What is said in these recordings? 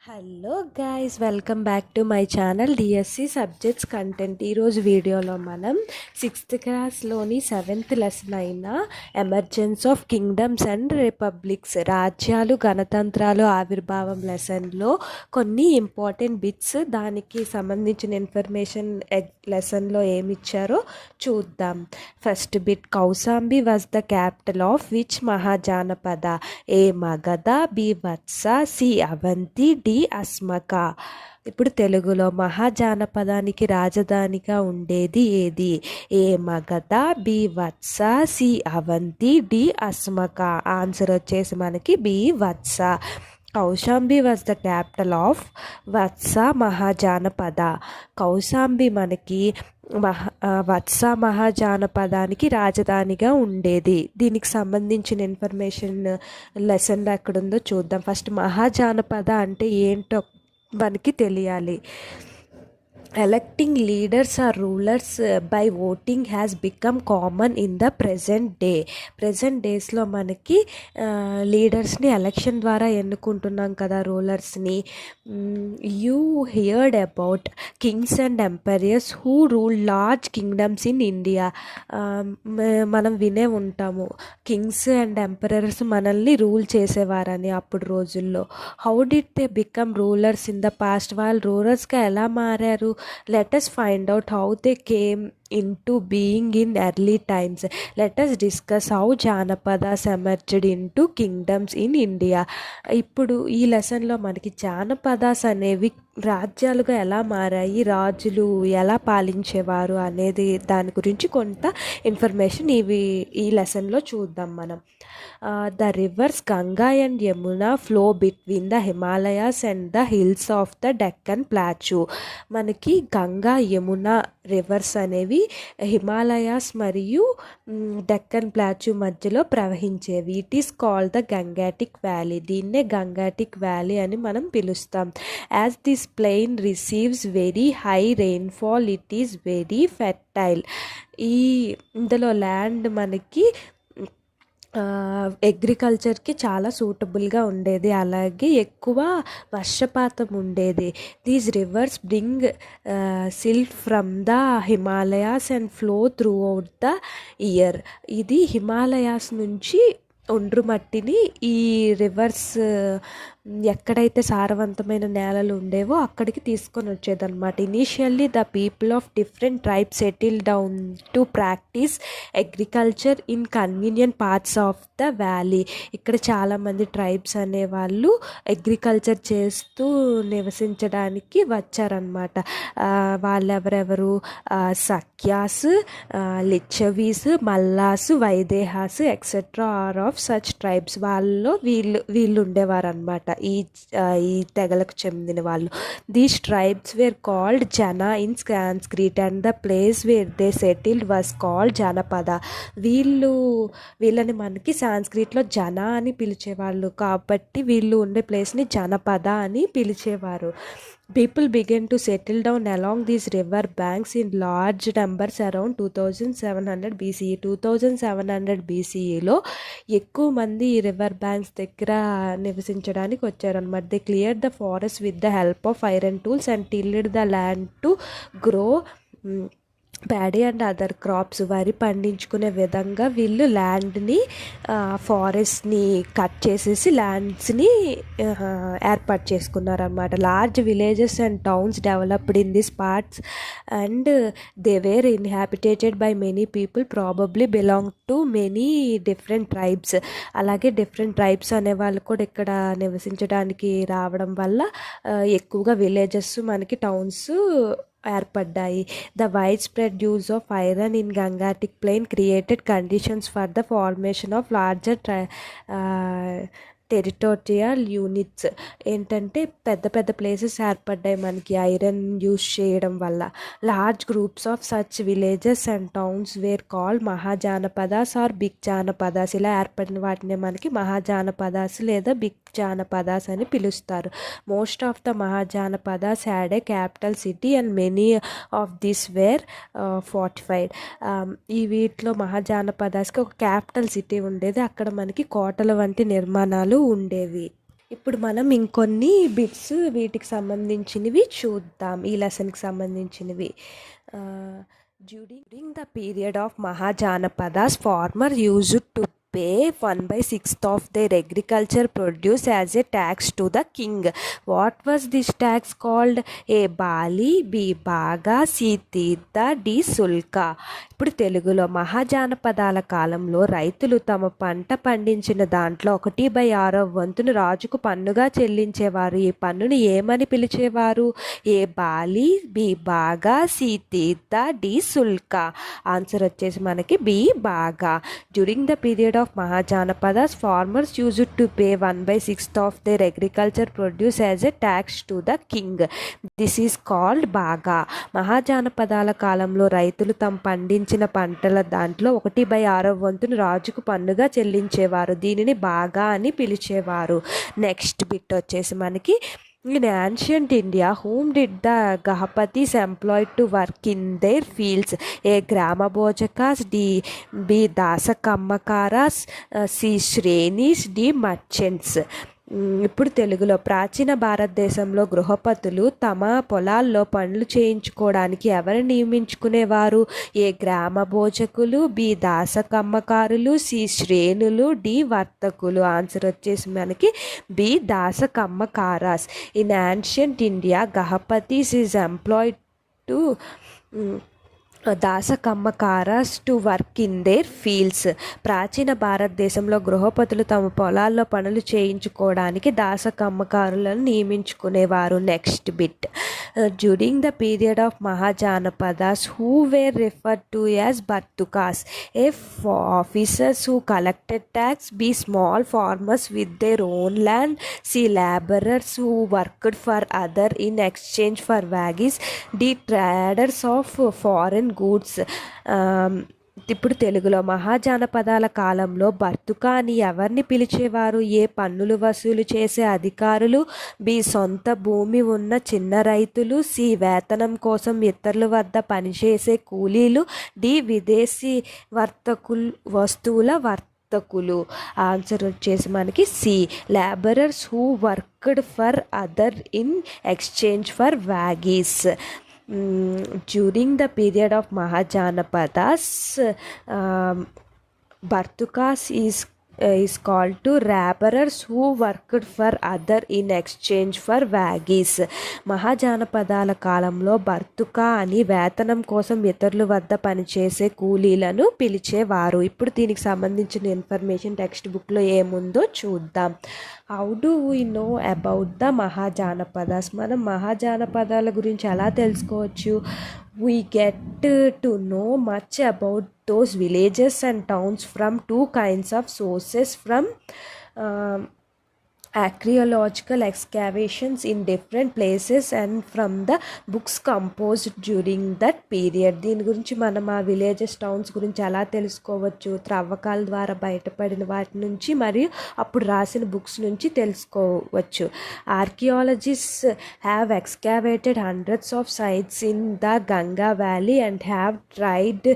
Hello guys, welcome back to my channel DSC subjects content. ఈరోజు వీడియోలో మనం 6th క్లాస్లోని 7th lesson అయిన emergence of kingdoms and republics, రాజ్యాలు గణతంత్రాలు ఆవిర్భావం లెసన్లో కొన్ని ఇంపార్టెంట్ బిట్స్, దానికి సంబంధించిన ఇన్ఫర్మేషన్ లెసన్లో ఏమిచ్చారో చూద్దాం. First bit, Kaushambi was the capital of which Mahajanapada? A Magadha, B Vatsa, C Avanti, D Asmaka. ఇప్పుడు తెలుగులో మహాజానపదానికి రాజధానిగా ఉండేది ఏది? A Magadha, B Vatsa, C Avanti, D Asmaka. Answer వచ్చేసి మనకి B Vatsa. Kaushambi was the capital of Vatsa Mahajanapada. Kaushambi మనకి వత్స మహాజానపదానికి రాజధానిగా ఉండేది. దీనికి సంబంధించిన ఇన్ఫర్మేషన్ లెసన్లో ఎక్కడుందో చూద్దాం. ఫస్ట్ మహాజానపద అంటే ఏంటో మనకి తెలియాలి. Electing leaders or rulers by voting has become common in the present డేస్లో మనకి లీడర్స్ని ఎలక్షన్ ద్వారా ఎన్నుకుంటున్నాం కదా, రూలర్స్ని. You heard about kings and emperors who rule large kingdoms in India. మనం వినే ఉంటాము కింగ్స్ అండ్ ఎంపరర్స్ మనల్ని రూల్ చేసేవారని అప్పుడు రోజుల్లో. How did they become rulers in the past? వాళ్ళు రూలర్స్గా ఎలా మారారు? Let us find out how they came into being in early times. Let us discuss how జానపదాస్ emerged into kingdoms in India. ఇప్పుడు ఈ లెసన్లో మనకి జానపదాస్ అనేవి రాజ్యాలుగా ఎలా మారాయి, రాజులు ఎలా పాలించేవారు అనేది దాని గురించి కొంత ఇన్ఫర్మేషన్ ఈ లెసన్లో చూద్దాం మనం. The reverse Ganga and Yamuna flow between the Himalayas and the hills of the Deccan plateau. మనకి గంగా యమున రివర్స్ అనేవి హిమాలయాస్ మరియు డెక్కన్ ప్లాట్యూ మధ్యలో ప్రవహించేవి. It is called the Gangetic valley. దీన్నే గంగాటిక్ వ్యాలీ అని మనం పిలుస్తాం. As this plain receives very high rainfall, it is very fertile. ఇందులో ల్యాండ్ మనకి అగ్రికల్చర్కి చాలా సూటబుల్గా ఉండేది, అలాగే ఎక్కువ వర్షపాతం ఉండేది. These rivers bring silt from the Himalayas and flow throughout the year. ఇది హిమాలయాస్ నుంచి ఒండ్రు మట్టిని ఈ రివర్స్ ఎక్కడైతే సారవంతమైన నేలలు ఉండేవో అక్కడికి తీసుకొని వచ్చేదన్నమాట. Initially the people of different tribes settle down to practice agriculture in convenient parts of the valley. ఇక్కడ చాలామంది ట్రైబ్స్ అనేవాళ్ళు అగ్రికల్చర్ చేస్తూ నివసించడానికి వచ్చారనమాట. వాళ్ళెవరెవరు? Shakyas, Licchavis, Mallas, Vaidehas etcetera are of such tribes. వాళ్ళలో వీళ్ళు ఉండేవారు అనమాట, ఈ తెగలకు చెందిన వాళ్ళు. These tribes were called jana in Sanskrit and the place where they settled was called janapada. వీళ్ళని మనకి సాంస్క్రిట్లో జన అని పిలిచేవాళ్ళు, కాబట్టి వీళ్ళు ఉండే ప్లేస్ని జనపద అని పిలిచేవారు. People began to settle down along these river banks in large numbers around 2700 BCE. 2700 BCEలో ఎక్కువ మంది ఈ రివర్ బ్యాంక్స్ దగ్గర నివసించడానికి వచ్చారనమాట. They clear the forest with the help of iron tools and tilde the land to grow paddy and other crops. వరి పండించుకునే విధంగా వీళ్ళు ల్యాండ్ని, ఫారెస్ట్ని కట్ చేసేసి ల్యాండ్స్ని ఏర్పాటు చేసుకున్నారన్నమాట. Large villages and towns developed in this parts and they were inhabitated by many people probably belong to many different tribes. అలాగే different tribes అనే వాళ్ళు కూడా ఇక్కడ నివసించడానికి రావడం వల్ల ఎక్కువగా విలేజెస్ మనకి టౌన్స్ ఏర్పడ్డాయి. The widespread use of iron in Gangetic plain created conditions for the formation of larger territorial units. ఏంటంటే పెద్ద పెద్ద ప్లేసెస్ ఏర్పడ్డాయి మనకి ఐరన్ యూజ్ చేయడం వల్ల. Large groups of such villages and towns were called mahajanapadas or big janapadas. ఇలా ఏర్పడిన వాటిని మనకి మహాజానపదాస్ లేదా బిగ్ జానపదాస్ అని పిలుస్తారు. Most of the mahajanapadas had a capital city and many of this were fortified. ఈ వీటిలో మహాజానపదాస్కి ఒక క్యాపిటల్ సిటీ ఉండేది, అక్కడ మనకి కోటల వంటి నిర్మాణాలు ఉండేవి. ఇప్పుడు మనం ఇంకొన్ని బిట్స్ వీటికి సంబంధించినవి చూద్దాం, ఈ లెసన్కి సంబంధించినవి. During the period of mahajanapadas farmer used to pay 1/6 of their agriculture produce as a tax to the king. What was this tax called? A bali, B baga, C Tirtha, D సుల్కా. ఇప్పుడు తెలుగులో మహాజానపదాల కాలంలో రైతులు తమ పంట పండించిన దాంట్లో 1/6 వంతును రాజుకు పన్నుగా చెల్లించేవారు. ఈ పన్నుని ఏమని పిలిచేవారు? ఏ బాలి, బి బాగా, సి తీర్థ, డి సుల్కా. ఆన్సర్ వచ్చేసి మనకి బి బాగా. During the period of Mahajanapadas, farmers used to pay 1/6 of their agriculture produce as a tax to the king. This is called బాగా. మహాజానపదాల కాలంలో రైతులు తమ పండించిన పంటల దాంట్లో 1/6 వంతును రాజుకు పన్నుగా చెల్లించేవారు. దీనిని బాగా అని పిలిచేవారు. నెక్స్ట్ బిట్ వచ్చేసి మనకి In ancient India, whom did the Gahapatis employ to work in their fields? A. Gramabojakas, B. Dasakammakaras, C. Shrenis, D. Merchants. ఇప్పుడు తెలుగులో ప్రాచీన భారతదేశంలో గృహపతులు తమ పొలాల్లో పనులు చేయించుకోవడానికి ఎవరు నియమించుకునేవారు? ఏ గ్రామ భోజకులు, బి దాసకమ్మకారులు, సి శ్రేణులు, డి వర్తకులు. ఆన్సర్ వచ్చేసి మనకి B dasakammakaras. In ancient India gahapatis is employed to dasakammakaras to work in their fields. ప్రాచీన భారతదేశంలో గృహపతులు తమ పొలాల్లో పనులు చేయించుకోవడానికి దాసకమ్మకారులను నియమించుకునేవారు. Next bit. During the period of mahajanapadas who were referred to as bhritakas? A officers who collected tax, B small farmers with their own land, C labourers who worked for other in exchange for wages, D traders of foreign goods. ఇప్పుడు తెలుగులో మహాజానపదాల కాలంలో బర్తుకా అని ఎవరిని పిలిచేవారు? ఏ పన్నులు వసూలు చేసే అధికారులు, బి సొంత భూమి ఉన్న చిన్న రైతులు, సి వేతనం కోసం ఇతరుల వద్ద పనిచేసే కూలీలు, డి విదేశీ వస్తువుల వర్తకులు. ఆన్సర్ వచ్చేసి మనకి C labourers who worked for other in exchange for wages. During the period of Mahajanapadas, Bartukas is called to laborers who worked for other in exchange for wages. మహాజానపదాల కాలంలో బర్తుకా అని వేతనం కోసం ఇతరుల వద్ద పనిచేసే కూలీలను పిలిచేవారు. ఇప్పుడు దీనికి సంబంధించిన ఇన్ఫర్మేషన్ టెక్స్ట్ బుక్లో ఏముందో చూద్దాం. How do we know about the mahajanapadas? మనం మహాజానపదాల గురించి ఎలా తెలుసుకోవచ్చు? We get to know much about those villages and towns from two kinds of sources, from archaeological excavations in different places and from the books composed during that period. దీని గురించి మనం ఆ villages towns గురించి ఎలా తెలుసుకోవచ్చు? త్రవ్వకాల ద్వారా బయటపడిన వాటి నుంచి మరియు అప్పుడు రాసిన బుక్స్ నుంచి తెలుసుకోవచ్చు. Archaeologists have excavated hundreds of sites in the Ganga valley and have tried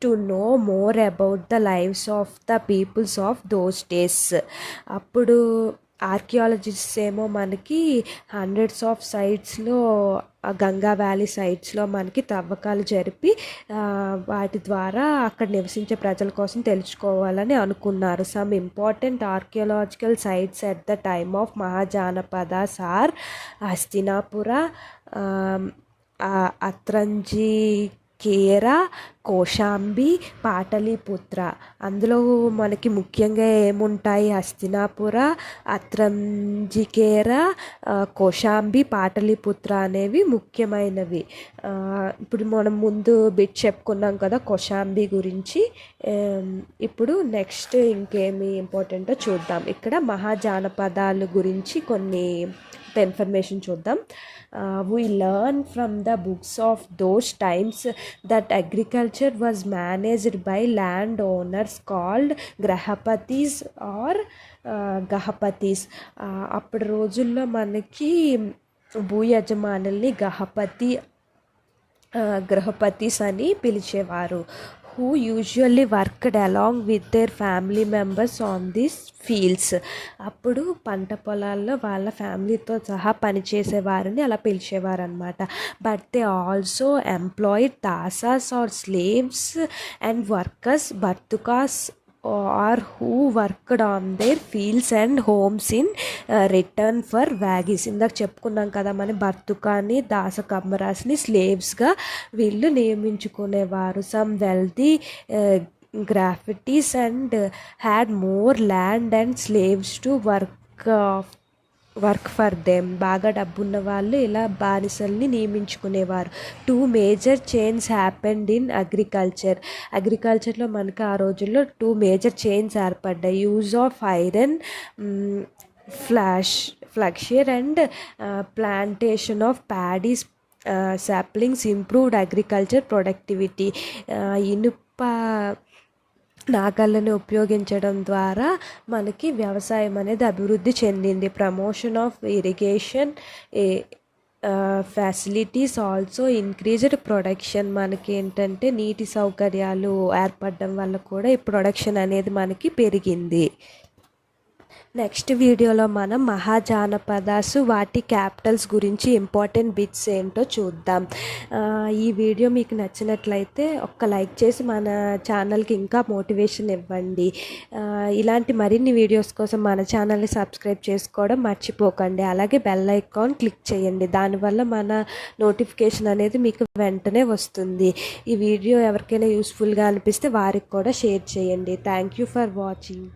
to know more about the lives of the peoples of those days. అప్పుడు ఆర్కియాలజిస్ట్స్ ఏమో మనకి హండ్రెడ్స్ ఆఫ్ సైట్స్లో, గంగా వ్యాలీ సైట్స్లో మనకి తవ్వకాలు జరిపి వాటి ద్వారా అక్కడ నివసించే ప్రజల కోసం తెలుసుకోవాలని అనుకున్నారు. Some important archaeological sites at the time of mahajanapadas are Hastinapura, Atranji Khera, Kaushambi, Pataliputra. అందులో మనకి ముఖ్యంగా ఏముంటాయి? హస్తినాపుర, అత్రంజికేర, కోశాంబి, పాటలీపుత్ర అనేవి ముఖ్యమైనవి. ఇప్పుడు మనం ముందు బిట్ చెప్పుకున్నాం కదా కోశాంబి గురించి. ఇప్పుడు నెక్స్ట్ ఇంకేమి ఇంపార్టెంటో చూద్దాం. ఇక్కడ మహాజానపదాల గురించి కొన్ని ఇన్ఫర్మేషన్ చూద్దాం. We learn from the books of those times that agriculture was managed by landowners called grahapatis or gahapatis. అప్పటి రోజుల్లో మనకి భూ యజమానుల్ని గృహపతిస్ అని పిలిచేవారు. who usually worked along with their family members on these fields. అప్పుడు పంట పొలాల్లో వాళ్ళ ఫ్యామిలీతో సహా పనిచేసే వారిని అలా పిలిచేవారు అనమాట. But they also employed dasas or slaves and workers bhritakas or who worked on their fields and homes in return for wages. ఇందాక చెప్పుకున్నాం కదా మన బర్తుకాని దాస కమ్మరాస్ని స్లేవ్స్గా వీళ్ళు నియమించుకునేవారు. Some wealthy graffitis and had more land and slaves to work for them. బాగా డబ్బున్న వాళ్ళు ఇలా బానిసల్ని నియమించుకునేవారు. 2 మేజర్ చేంజ్ హ్యాపెండ్ ఇన్ అగ్రికల్చర్లో మనకి ఆ రోజుల్లో 2 మేజర్ చేంజ్ ఏర్పడ్డాయి. Use of iron ploughshare and plantation of paddy saplings improved agriculture productivity. ఇనుప నాగళ్ళని ఉపయోగించడం ద్వారా మనకి వ్యవసాయం అనేది అభివృద్ధి చెందింది. Promotion of irrigation facilities also increased production. మనకి ఏంటంటే నీటి సౌకర్యాలు ఏర్పడడం వల్ల కూడా ఈ ప్రొడక్షన్ అనేది మనకి పెరిగింది. నెక్స్ట్ వీడియోలో మనం మహాజానపదాసు వాటి క్యాపిటల్స్ గురించి ఇంపార్టెంట్ బిట్స్ ఏంటో చూద్దాం. ఈ వీడియో మీకు నచ్చినట్లయితే ఒక్క లైక్ చేసి మన ఛానల్కి ఇంకా మోటివేషన్ ఇవ్వండి. ఇలాంటి మరిన్ని వీడియోస్ కోసం మన ఛానల్ని సబ్స్క్రైబ్ చేసుకోవడం మర్చిపోకండి. అలాగే బెల్ ఐకాన్ క్లిక్ చేయండి. దానివల్ల మన నోటిఫికేషన్ అనేది మీకు వెంటనే వస్తుంది. ఈ వీడియో ఎవరికైనా యూస్ఫుల్గా అనిపిస్తే వారికి కూడా షేర్ చేయండి. Thank you for watching.